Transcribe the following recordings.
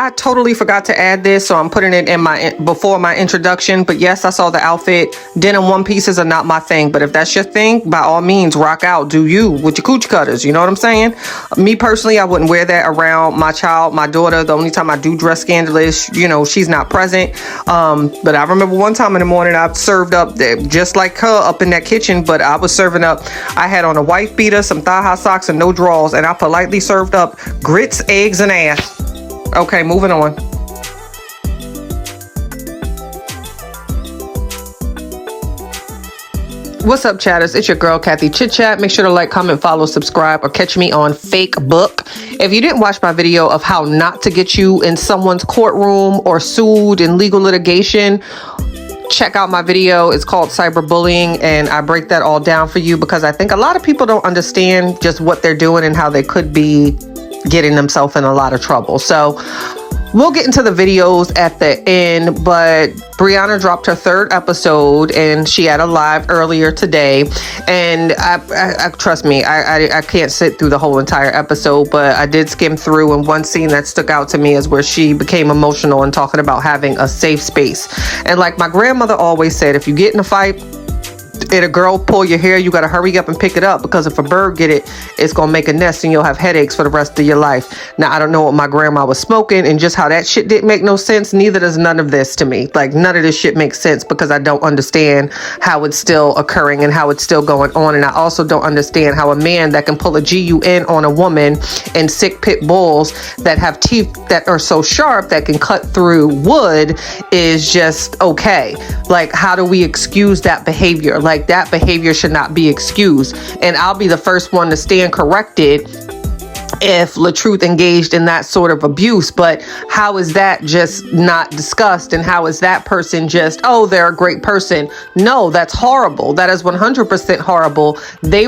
I totally forgot to add this, so I'm putting it in before my introduction. But yes, I saw the outfit. Denim one pieces are not my thing, but if that's your thing, by all means, rock out. Do you with your coochie cutters? You know what I'm saying? Me personally, I wouldn't wear that around my child, my daughter. The only time I do dress scandalous, you know, she's not present. But I remember one time in the morning, I served up just like her up in that kitchen, but I was serving up. I had on a wife beater, some thigh-high socks, and no drawers, and I politely served up grits, eggs, and ass. Okay, moving on. What's up, chatters? It's your girl, Kathy Chit Chat. Make sure to like, comment, follow, subscribe, or catch me on Facebook. If you didn't watch my video of how not to get you in someone's courtroom or sued in legal litigation, check out my video. It's called Cyberbullying, and I break that all down for you because I think a lot of people don't understand just what they're doing and how they could be getting themselves in a lot of trouble. So we'll get into the videos at the end, but Brianna dropped her 3rd episode and she had a live earlier today. And I trust me, I can't sit through the whole entire episode, but I did skim through, and one scene that stuck out to me is where she became emotional and talking about having a safe space. And like my grandmother always said, if you get in a fight and a girl pull your hair, you got to hurry up and pick it up, because if a bird get it, it's going to make a nest and you'll have headaches for the rest of your life. Now, I don't know what my grandma was smoking and just how that shit didn't make no sense. Neither does none of this to me. Like, none of this shit makes sense because I don't understand how it's still occurring and how it's still going on. And I also don't understand how a man that can pull a GUN on a woman and sick pit bulls that have teeth that are so sharp that can cut through wood is just okay. Like, how do we excuse that behavior? Like, that behavior should not be excused. And I'll be the first one to stand corrected if LaTruth engaged in that sort of abuse. But how is that just not discussed? And how is that person just, oh, they're a great person? No, that's horrible. That is 100% horrible. They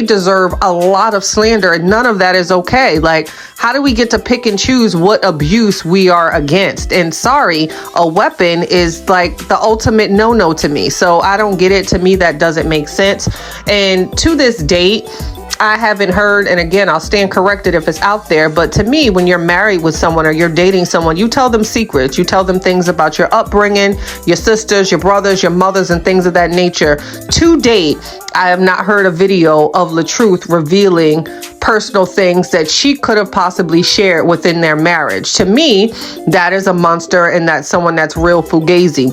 deserve a lot of slander, and none of that is okay. Like, how do we get to pick and choose what abuse we are against? And sorry, a weapon is like the ultimate no-no to me. So I don't get it. To me, that doesn't make sense. And to this date, I haven't heard, and again, I'll stand corrected if it's out there, but to me, when you're married with someone or you're dating someone, you tell them secrets. You tell them things about your upbringing, your sisters, your brothers, your mothers, and things of that nature. To date, I have not heard a video of LaTruth revealing personal things that she could have possibly shared within their marriage. To me, that is a monster, and that's someone that's real fugazi.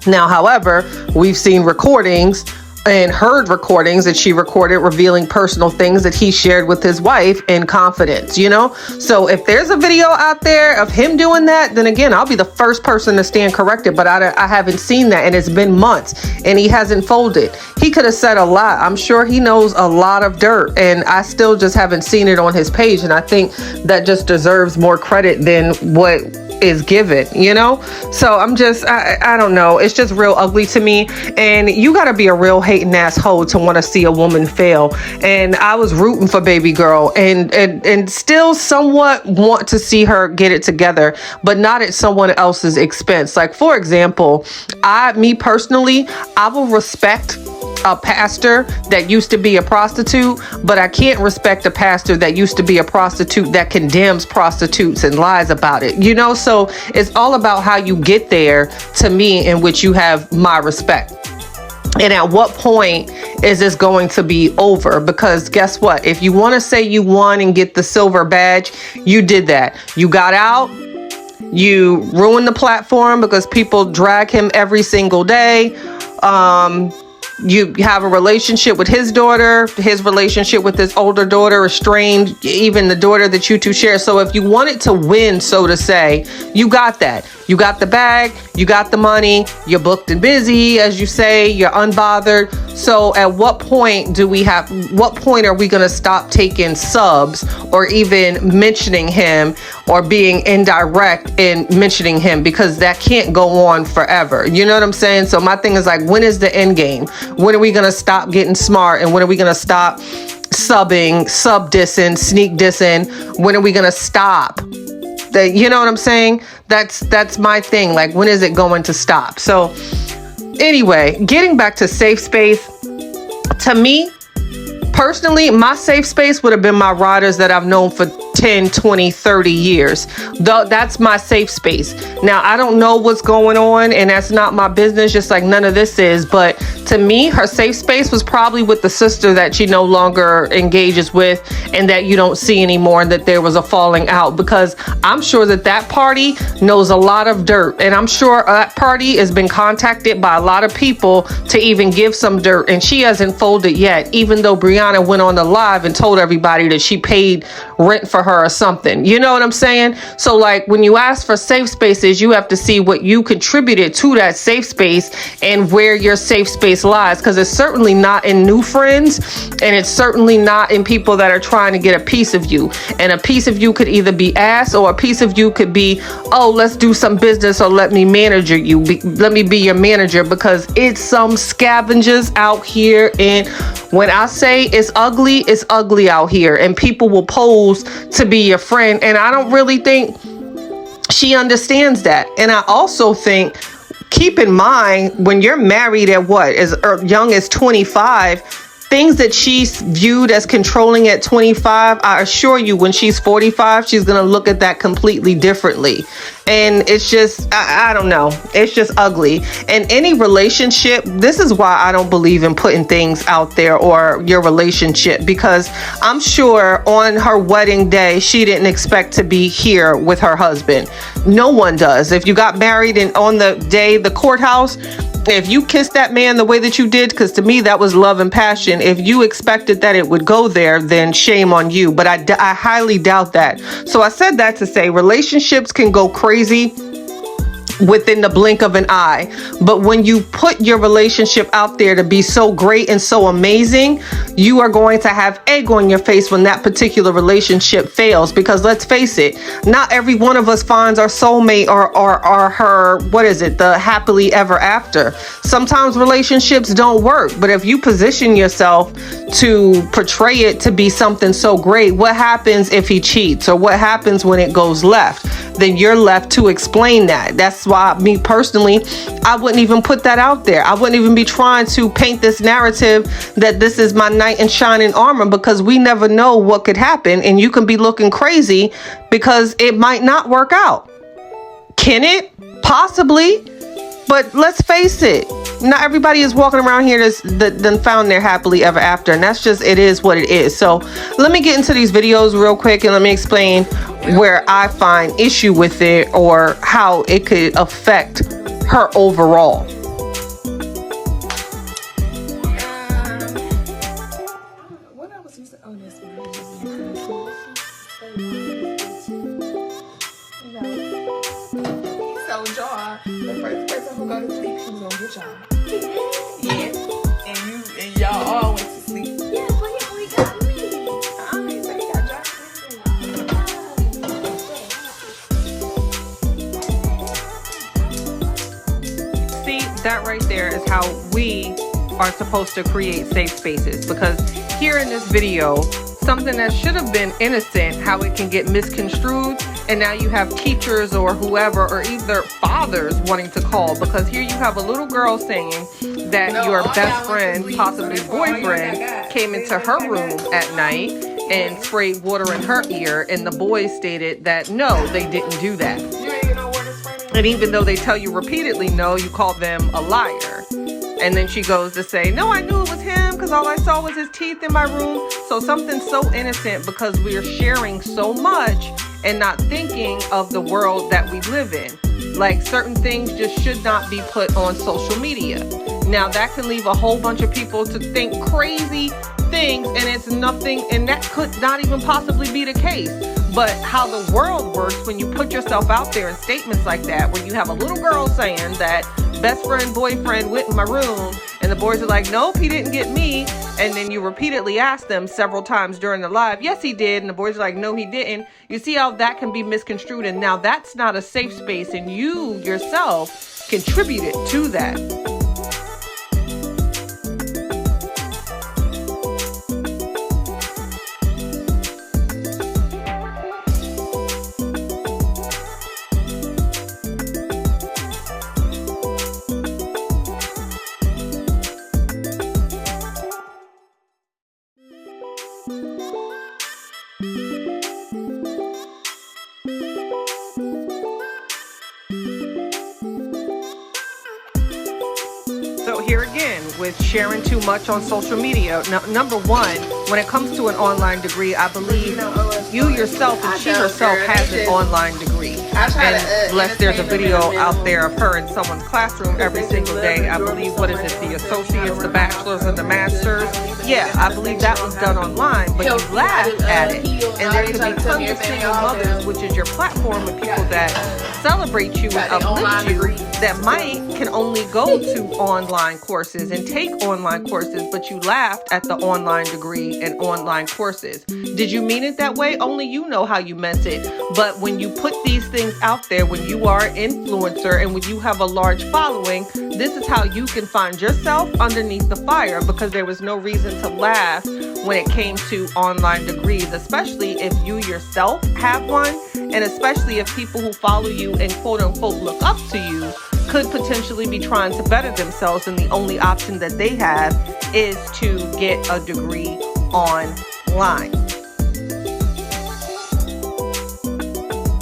Now, however, we've seen recordings and heard recordings that she recorded revealing personal things that he shared with his wife in confidence, you know? So if there's a video out there of him doing that, then again, I'll be the first person to stand corrected, but I haven't seen that, and it's been months and he hasn't folded. He could have said a lot. I'm sure he knows a lot of dirt, and I still just haven't seen it on his page. And I think that just deserves more credit than what is given, you know? So I'm just, I don't know. It's just real ugly to me. And you got to be a real hating asshole to want to see a woman fail. And I was rooting for baby girl, and still somewhat want to see her get it together, but not at someone else's expense. Like, for example, me personally, I will respect a pastor that used to be a prostitute, but I can't respect a pastor that used to be a prostitute that condemns prostitutes and lies about it, you know? So it's all about how you get there, to me, in which you have my respect. And at what point is this going to be over? Because guess what? If you want to say you won and get the silver badge, you did that. You got out. You ruined the platform because people drag him every single day. You have a relationship with his daughter, his relationship with his older daughter, estranged, even the daughter that you two share. So if you wanted to win, so to say, you got that. You got the bag, you got the money, you're booked and busy, as you say, you're unbothered. So at what point are we going to stop taking subs or even mentioning him or being indirect in mentioning him? Because that can't go on forever. You know what I'm saying? So my thing is like, when is the end game? When are we going to stop getting smart? And when are we going to stop subbing, sub dissing, sneak dissing? When are we going to stop? You know what I'm saying? That's my thing. Like, when is it going to stop? So anyway, getting back to safe space, to me personally, my safe space would have been my riders that I've known for 10, 20, 30 years. That's my safe space. Now, I don't know what's going on, and that's not my business, just like none of this is. But to me, her safe space was probably with the sister that she no longer engages with and that you don't see anymore, and that there was a falling out, because I'm sure that party knows a lot of dirt, and I'm sure that party has been contacted by a lot of people to even give some dirt, and she hasn't folded yet, even though Brianna went on the live and told everybody that she paid rent for her or something. You know what I'm saying? So like, when you ask for safe spaces, you have to see what you contributed to that safe space and where your safe space lies, because it's certainly not in new friends, and it's certainly not in people that are trying to get a piece of you. And a piece of you could either be ass, or a piece of you could be, oh, let's do some business, or let me manage you, let me be your manager, because it's some scavengers out here. And when I say it's ugly out here, and people will pose to be your friend. And I don't really think she understands that. And I also think, keep in mind, when you're married at as young as 25, things that she's viewed as controlling at 25, I assure you, when she's 45, she's going to look at that completely differently. And it's just, I don't know. It's just ugly. And any relationship, this is why I don't believe in putting things out there, or your relationship, because I'm sure on her wedding day, she didn't expect to be here with her husband. No one does. If you got married and on the day, the courthouse, if you kissed that man the way that you did, because to me that was love and passion, if you expected that it would go there, then shame on you. But I highly doubt that. So I said that to say relationships can go crazy within the blink of an eye. But when you put your relationship out there to be so great and so amazing, you are going to have egg on your face when that particular relationship fails. Because let's face it, not every one of us finds our soulmate or her, the happily ever after. Sometimes relationships don't work, but if you position yourself to portray it to be something so great, what happens if he cheats, or what happens when it goes left? Then you're left to explain that. That's why, me personally, I wouldn't even put that out there. I wouldn't even be trying to paint this narrative that this is my knight in shining armor, because we never know what could happen, and you can be looking crazy because it might not work out. Can it? Possibly. But let's face it, not everybody is walking around here that found their happily ever after, and that's just, it is what it is. So let me get into these videos real quick, and let me explain where I find issue with it, or how it could affect her overall. What I was used to, oh, this so y'all, the first person who go to sleep, she was gonna get y'all. Yeah, and y'all all went to sleep. Yeah, but he only got me. I ain't say he got Josh. See, that right there is how we are supposed to create safe spaces. Because here in this video, something that should have been innocent, how it can get misconstrued, and now you have teachers or whoever, or either fathers wanting to call, because here you have a little girl saying that your best friend, possibly boyfriend, came into her room at night and sprayed water in her ear, and the boys stated that no, they didn't do that. And even though they tell you repeatedly no, you call them a liar. And then she goes to say, no, I knew it was him because all I saw was his teeth in my room. So something so innocent, because we are sharing so much and not thinking of the world that we live in. Like, certain things just should not be put on social media. Now that can leave a whole bunch of people to think crazy things, and it's nothing, and that could not even possibly be the case. But how the world works when you put yourself out there in statements like that, where you have a little girl saying that best friend, boyfriend went in my room, and the boys are like, nope, he didn't get me. And then you repeatedly ask them several times during the live, yes, he did. And the boys are like, no, he didn't. You see how that can be misconstrued. And now that's not a safe space, and you yourself contributed to that. with sharing too much on social media. Number one, when it comes to an online degree, I believe you yourself and she herself has an online degree. Unless there's a video out there of her in someone's classroom every single day. I believe, what is it, the associates, the bachelors, and the masters? Yeah, I believe that was done online, but you laughed at it. And there could be tons of single mothers, which is your platform, of people that celebrate you and uplift you, that can only go to online courses and take online courses, but you laughed at the online degree and online courses. Did you mean it that way? Only you know how you meant it. But when you put these things out there, when you are an influencer and when you have a large following, this is how you can find yourself underneath the fire, because there was no reason to laugh when it came to online degrees, especially if you yourself have one, and especially if people who follow you and quote unquote look up to you could potentially be trying to better themselves, and the only option that they have is to get a degree online.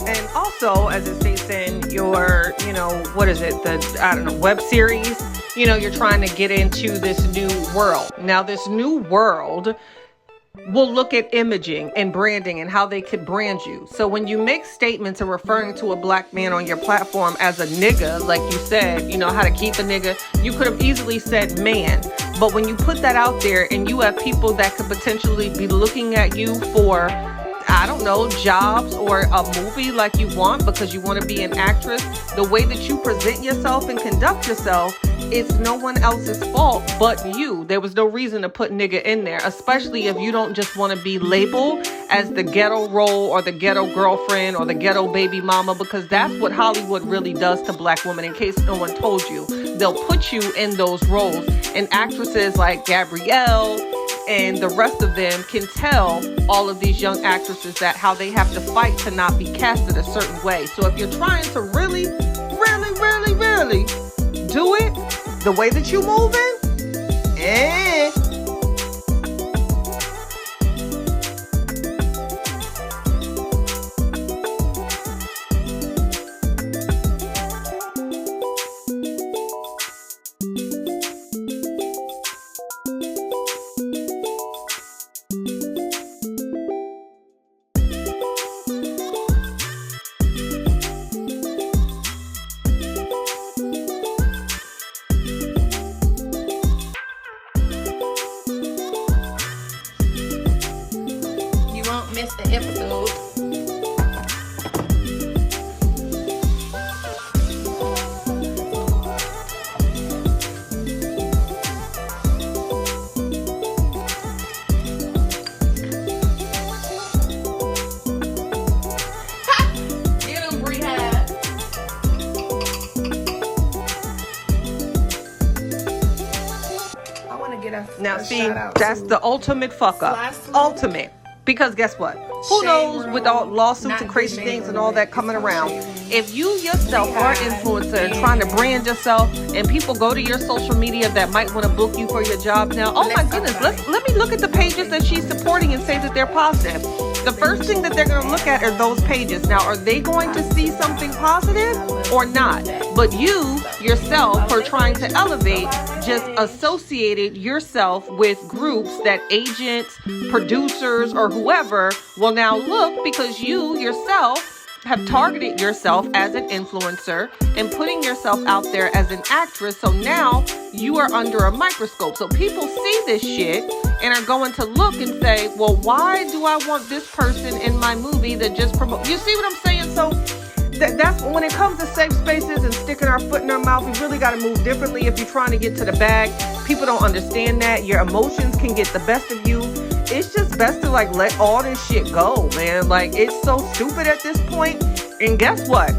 And also, as it states in your, what is it, web series, you're trying to get into this new world. Now, this new world will look at imaging and branding and how they could brand you. So when you make statements and referring to a black man on your platform as a nigga, like you said, how to keep a nigga, you could have easily said man. But when you put that out there and you have people that could potentially be looking at you for, I don't know, jobs or a movie like you want because you want to be an actress, the way that you present yourself and conduct yourself, it's no one else's fault but you. There was no reason to put nigga in there, especially if you don't just want to be labeled as the ghetto role or the ghetto girlfriend or the ghetto baby mama, because that's what Hollywood really does to black women. In case no one told you, they'll put you in those roles. And actresses like Gabrielle and the rest of them can tell all of these young actresses that how they have to fight to not be casted a certain way. So if you're trying to really do it the way that you moving, miss the episode. Get him, Rehab. I want to get a now see, shout out that's the ultimate fuck up. Ultimate. Because guess what? Who knows, with all lawsuits and crazy things and all that coming around, if you yourself are an influencer and trying to brand yourself and people go to your social media that might want to book you for your job now, oh my goodness, let me look at the pages that she's supporting and say that they're positive. The first thing that they're going to look at are those pages. Now, are they going to see something positive or not? But you yourself are trying to elevate, just associated yourself with groups that agents, producers, or whoever will now look because you yourself have targeted yourself as an influencer and putting yourself out there as an actress. So now you are under a microscope. So people see this shit and are going to look and say, well, why do I want this person in my movie that just promote? You see what I'm saying? So that's when it comes to safe spaces and sticking our foot in our mouth, we really got to move differently. If you're trying to get to the bag, people don't understand that. Your emotions can get the best of you. It's just best to let all this shit go, man. It's so stupid at this point. And guess what?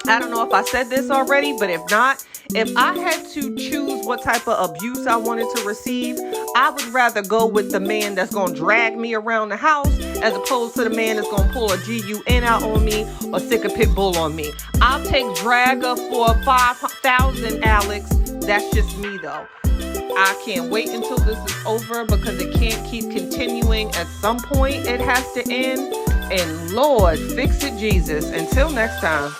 I don't know if I said this already, but if not, if I had to choose what type of abuse I wanted to receive, I would rather go with the man that's going to drag me around the house as opposed to the man that's going to pull a GUN out on me or stick a pit bull on me. I'll take dragger for 5,000, Alex. That's just me, though. I can't wait until this is over because it can't keep continuing. At some point, it has to end. And Lord, fix it, Jesus. Until next time.